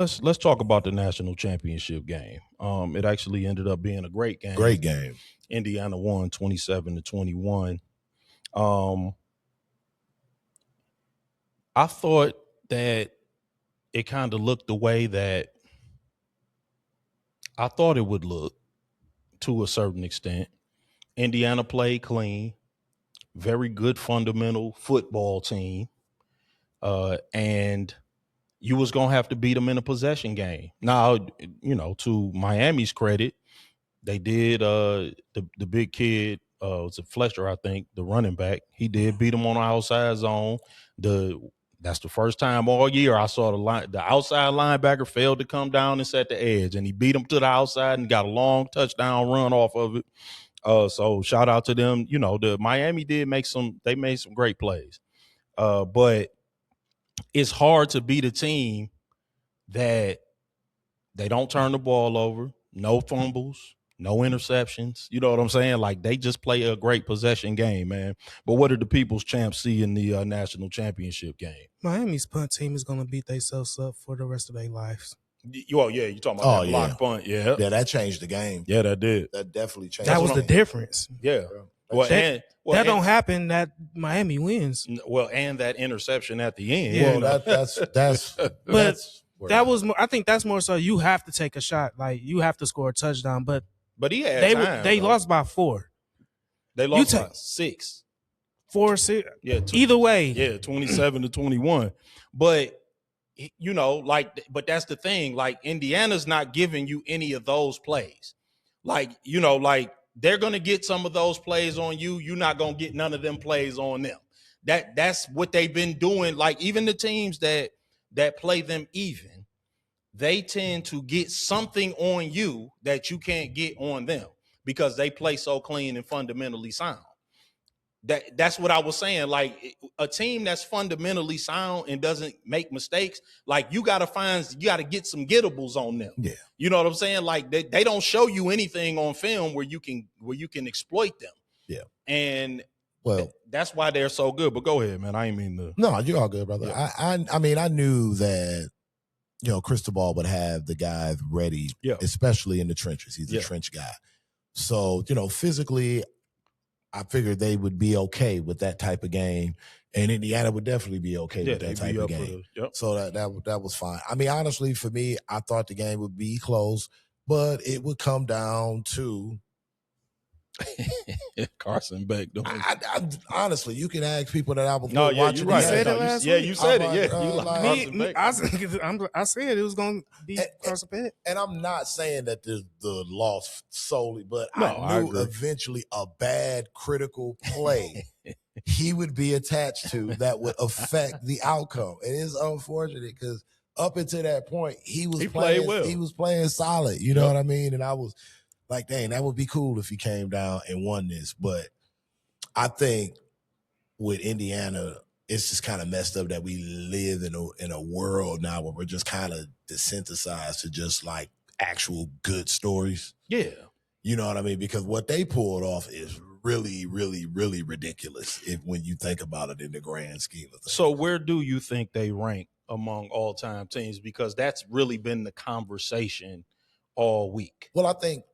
Let's talk about the national championship game. It actually ended up being a great game. Great game. Indiana won 27-21. Um, I thought that it kind of looked the way that I thought it would look to a certain extent. Indiana played clean, very good fundamental football team, and you was gonna have to beat them in a possession game. Now, to Miami's credit, they did. The big kid was a Fletcher, I think, the running back. He did beat him on the outside zone. That's the first time all year I saw the outside linebacker failed to come down and set the edge, and he beat him to the outside and got a long touchdown run off of it. So shout out to them. The Miami made some great plays. But it's hard to beat a team that they don't turn the ball over, no fumbles, no interceptions. You know what I'm saying? Like, they just play a great possession game, man. But what did the People's Champs see in the national championship game? Miami's punt team is going to beat themselves up for the rest of their lives. Oh, yeah, you talking about that block punt. Yeah. Yeah, that changed the game. Yeah, that did. That definitely changed. That was the difference. Yeah. That don't happen. That Miami wins. And that interception at the end. Well, that's but that was more, I think that's more so you have to take a shot. Like, you have to score a touchdown. But he had time. They lost by 4. They lost by 6. 4 6. Yeah. Either way. Yeah, 27-21. But but that's the thing. Like, Indiana's not giving you any of those plays. Like, they're going to get some of those plays on you. You're not going to get none of them plays on them. That's what they've been doing. Like, even the teams that play them even, they tend to get something on you that you can't get on them because they play so clean and fundamentally sound. That's what I was saying. Like, a team that's fundamentally sound and doesn't make mistakes, like, you got to get some gettables on them. Yeah. You know what I'm saying? Like, they don't show you anything on film where you can exploit them. Yeah. And well, that's why they're so good. But go ahead, man. I ain't mean to. No, you're all good, brother. Yeah. I mean, I knew that, Cristobal would have the guys ready, especially in the trenches. He's a trench guy. So, physically, I figured they would be okay with that type of game, and Indiana would definitely be okay with that type of game. So that was fine. I mean, honestly, for me, I thought the game would be close, but it would come down to Carson Beck. I honestly, you can ask people that I was Right. watching. You said it last week? You said it. Yeah, I said it was going to be Carson Beck. And I'm not saying that the loss solely, but No, I knew agree. eventually a bad critical play he would be attached to that would affect the outcome. It is unfortunate because up until that point, he played well. He was playing solid. You know what I mean? And I was like, dang, that would be cool if he came down and won this. But I think with Indiana, it's just kind of messed up that we live in a world now where we're just kind of desensitized to just like actual good stories. Yeah. You know what I mean? Because what they pulled off is really, really, really ridiculous when you think about it in the grand scheme of things. So where do you think they rank among all-time teams? Because that's really been the conversation all week. Well, I think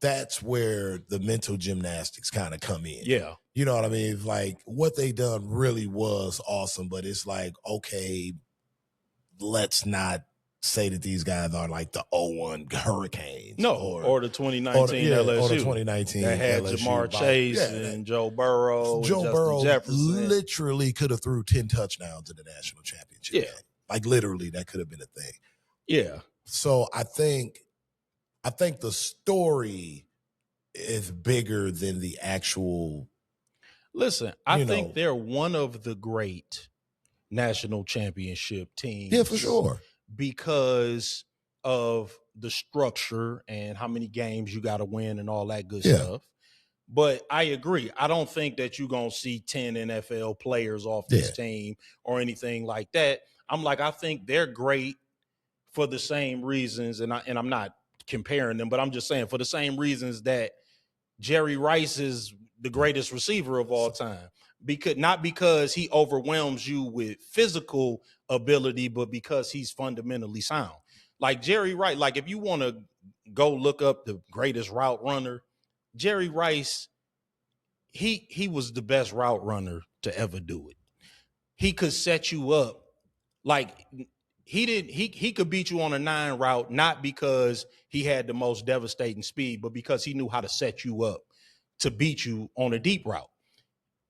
that's where the mental gymnastics kind of come in. Yeah. You know what I mean? Like, what they done really was awesome, but it's like, okay, let's not say that these guys are like the 0-1 Hurricanes. No, or the 2019 LSU. Or the 2019 that had LSU Jamar Chase and Joe Burrow. Joe Burrow Jefferson. literally could have threw 10 touchdowns in the national championship game. Like, literally, that could have been a thing. Yeah. So I think the story is bigger than the actual. Listen, I think they're one of the great national championship teams. Yeah, for sure. Because of the structure and how many games you got to win and all that good stuff. But I agree. I don't think that you're going to see 10 NFL players off this team or anything like that. I think they're great for the same reasons. And I'm not comparing them, but I'm just saying for the same reasons that Jerry Rice is the greatest receiver of all time. Not because he overwhelms you with physical ability, but because he's fundamentally sound. Like Jerry Rice, like if you want to go look up the greatest route runner, Jerry Rice, he was the best route runner to ever do it. He could set you up like he could beat you on a 9 route, not because he had the most devastating speed, but because he knew how to set you up to beat you on a deep route.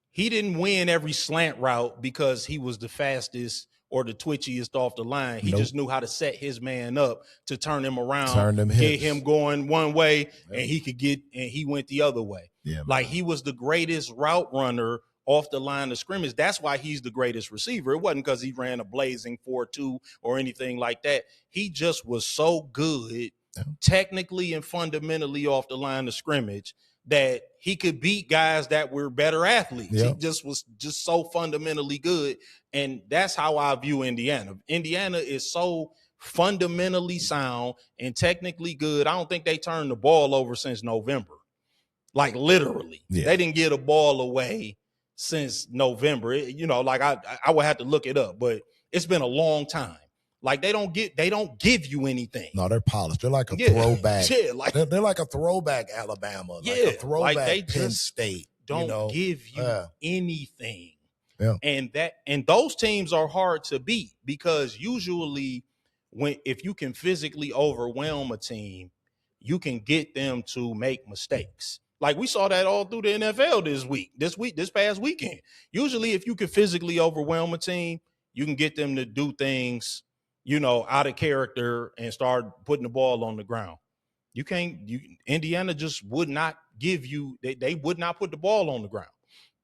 He didn't win every slant route because he was the fastest or the twitchiest off the line. He just knew how to set his man up to turn him around, get him going one way, and he went the other way. Yeah, like he was the greatest route runner off the line of scrimmage. That's why he's the greatest receiver. It wasn't because he ran a blazing 4.2 or anything like that. He just was so good technically and fundamentally off the line of scrimmage that he could beat guys that were better athletes. He just was just so fundamentally good. And that's how I view Indiana. Indiana is so fundamentally sound and technically good. I don't think they turned the ball over since November. Like literally. They didn't get a ball away since November. Like I would have to look it up, but it's been a long time. Like they don't give you anything. No, they're polished. They're like a throwback. Like they're like a throwback Alabama. Like a throwback like Penn State. Don't give you anything. Yeah. And those teams are hard to beat because usually if you can physically overwhelm a team, you can get them to make mistakes. Like we saw that all through the NFL this past weekend. Usually if you can physically overwhelm a team, you can get them to do things out of character and start putting the ball on the ground. Indiana just would not give you, they would not put the ball on the ground.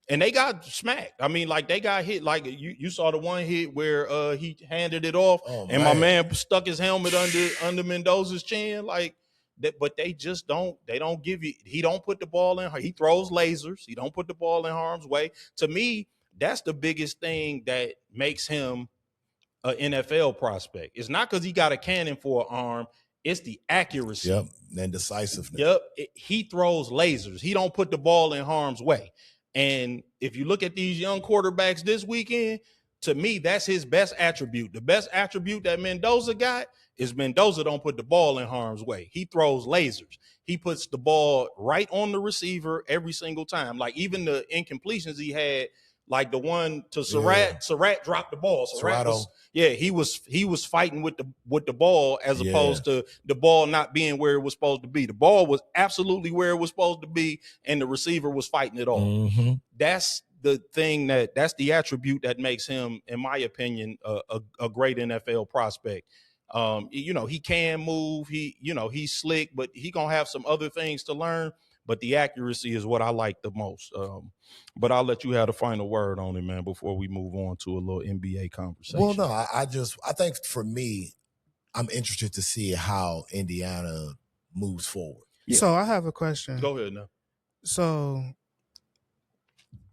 And they got smacked. I mean, like they got hit. Like you saw the one hit where he handed it off and my man stuck his helmet under Mendoza's chin. Like that, but they don't give you, he don't put the ball in, he throws lasers. He don't put the ball in harm's way. To me, that's the biggest thing that makes him an NFL prospect. It's not because he got a cannon for an arm. It's the accuracy. Yep, and decisiveness. Yep, he throws lasers. He don't put the ball in harm's way. And if you look at these young quarterbacks this weekend, to me, that's his best attribute. The best attribute that Mendoza got is Mendoza don't put the ball in harm's way. He throws lasers. He puts the ball right on the receiver every single time. Like even the incompletions he had, like the one to Surratt, Surratt dropped the ball. He was fighting with the ball as opposed to the ball not being where it was supposed to be. The ball was absolutely where it was supposed to be, and the receiver was fighting it all. Mm-hmm. That's the thing that's the attribute that makes him, in my opinion, a great NFL prospect. He can move. He's slick, but he gonna have some other things to learn. But the accuracy is what I like the most. But I'll let you have the final word on it, man, before we move on to a little NBA conversation. Well, no, I think for me, I'm interested to see how Indiana moves forward. Yeah. So I have a question. Go ahead now. So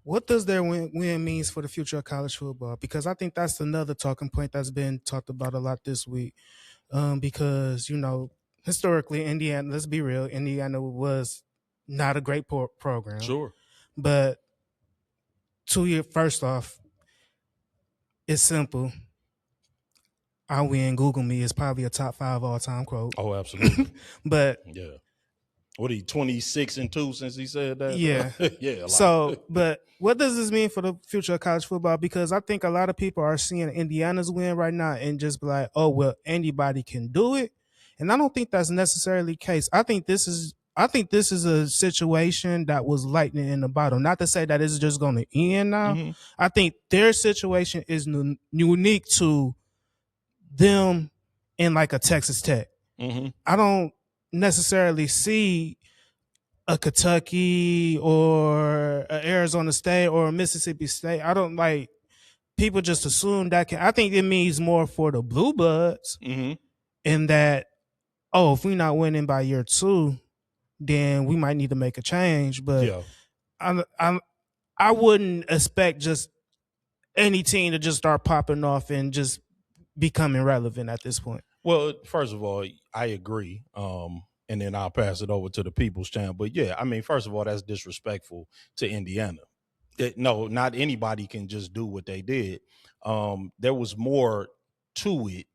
what does their win means for the future of college football? Because I think that's another talking point that's been talked about a lot this week. Because, historically, Indiana, let's be real, Indiana was not a great program. Sure. But 2 years, first off, it's simple. I win, Google me is probably a top 5 all-time quote. Oh, absolutely. But yeah. What are you, 26-2 since he said that? Yeah. Yeah. So, but what does this mean for the future of college football? Because I think a lot of people are seeing Indiana's win right now and just be like, oh, well, anybody can do it. And I don't think that's necessarily the case. I think this is a situation that was lightning in the bottle. Not to say that it's just going to end now. Mm-hmm. I think their situation is unique to them in like a Texas Tech. Mm-hmm. I don't necessarily see a Kentucky or a Arizona State or a Mississippi State. I don't like people just assume that I think it means more for the Blue Bloods in that, oh, if we're not winning by year 2, then we might need to make a change. But I wouldn't expect just any team to just start popping off and just becoming relevant at this point. Well, first of all, I agree. And then I'll pass it over to the People's Channel. But yeah, I mean, first of all, that's disrespectful to Indiana. No, not anybody can just do what they did. There was more to it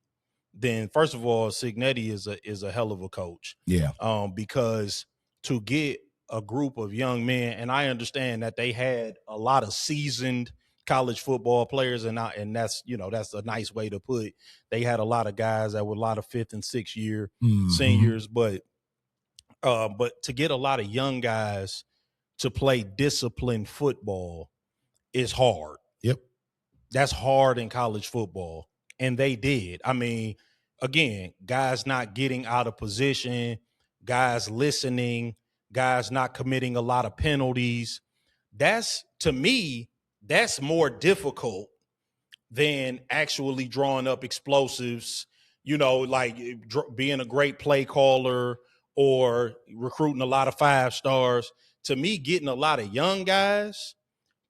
then first of all, Cignetti is a hell of a coach. Yeah. Because to get a group of young men, and I understand that they had a lot of seasoned college football players, and that's, that's a nice way to put. They had a lot of guys that were a lot of 5th and 6th year seniors, but to get a lot of young guys to play disciplined football is hard. Yep. That's hard in college football. And they did. I mean, again, guys not getting out of position, guys listening, guys not committing a lot of penalties. To me, that's more difficult than actually drawing up explosives, like being a great play caller or recruiting a lot of 5-stars. To me, getting a lot of young guys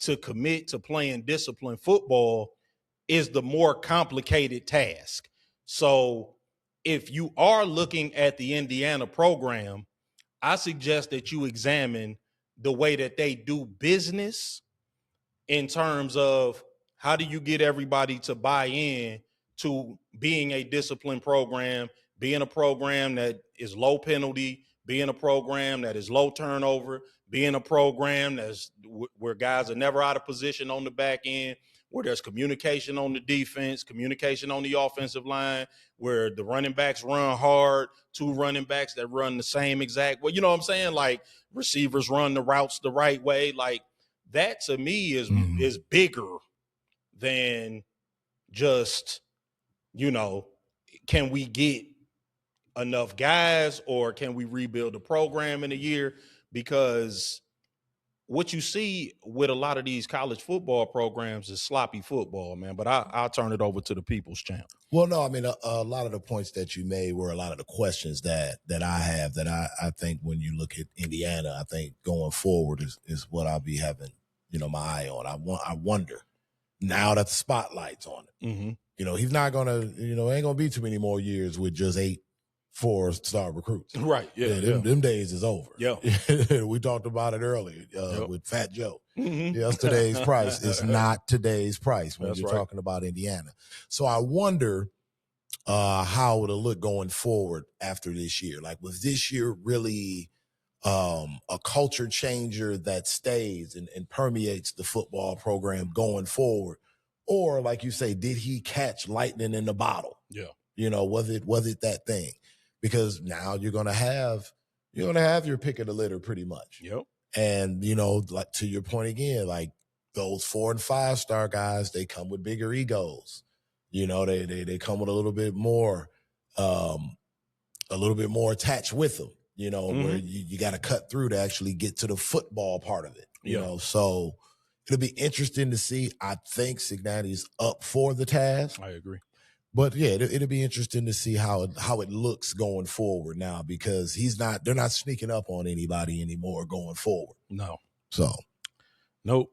to commit to playing disciplined football is the more complicated task. So if you are looking at the Indiana program, I suggest that you examine the way that they do business in terms of how do you get everybody to buy in to being a disciplined program, being a program that is low penalty, being a program that is low turnover, being a program that's where guys are never out of position on the back end, where there's communication on the defense, communication on the offensive line, where the running backs run hard, 2 running backs that run the same exact way. You know what I'm saying? Like receivers run the routes the right way. Like that to me is bigger than just, can we get enough guys or can we rebuild the program in a year? Because what you see with a lot of these college football programs is sloppy football, man. But I'll turn it over to the People's Champ. Well, no, I mean, a lot of the points that you made were a lot of the questions that I have that I think when you look at Indiana, I think going forward is what I'll be having, my eye on. I wonder now that the spotlight's on it. Mm-hmm. He's not going to, ain't going to be too many more years with just 8 4-star recruits. Right. Yeah. Them days is over. Yeah. We talked about it earlier with Fat Joe. Mm-hmm. Yesterday's price is not today's price when you're talking about Indiana. So I wonder how it'll look going forward after this year. Like, was this year really a culture changer that stays and permeates the football program going forward? Or, like you say, did he catch lightning in the bottle? Yeah. Was it that thing? Because now you're gonna have your pick of the litter pretty much. Yep. And like to your point again, like those 4- and 5-star guys, they come with bigger egos. They come with a little bit more attached with them. Where you got to cut through to actually get to the football part of it. So it'll be interesting to see. I think Cignetti's up for the task. I agree. But yeah, it'll be interesting to see how it looks going forward now, because they're not sneaking up on anybody anymore going forward. No. So. Nope.